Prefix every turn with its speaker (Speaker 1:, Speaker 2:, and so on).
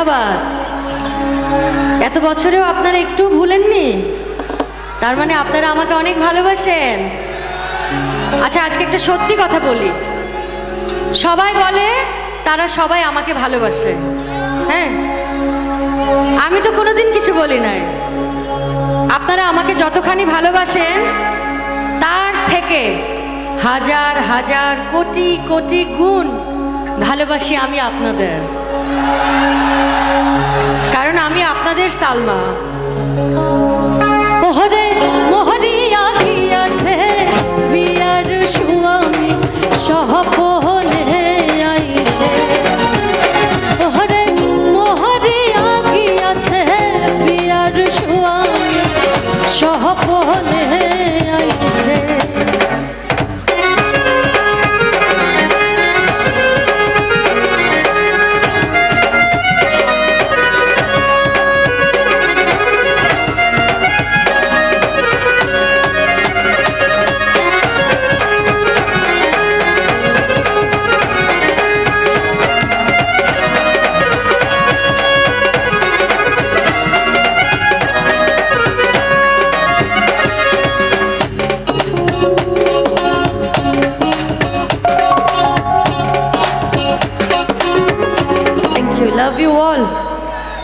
Speaker 1: ধন্যবাদ। এত বছরেও আপনারা একটু ভুলেননি, তার মানে আপনারা আমাকে অনেক ভালোবাসেন। আচ্ছা, আজকে একটা সত্যি কথা বলি। সবাই বলে তারা সবাই আমাকে ভালোবাসে, হ্যাঁ, আমি তো কোনোদিন কিছু বলি নাই। আপনারা আমাকে যতখানি ভালোবাসেন তার থেকে হাজার হাজার কোটি কোটি গুণ ভালোবাসি আমি আপনাদের, কারণ আমি আপনাদের সালমা। মোহরে মোহরি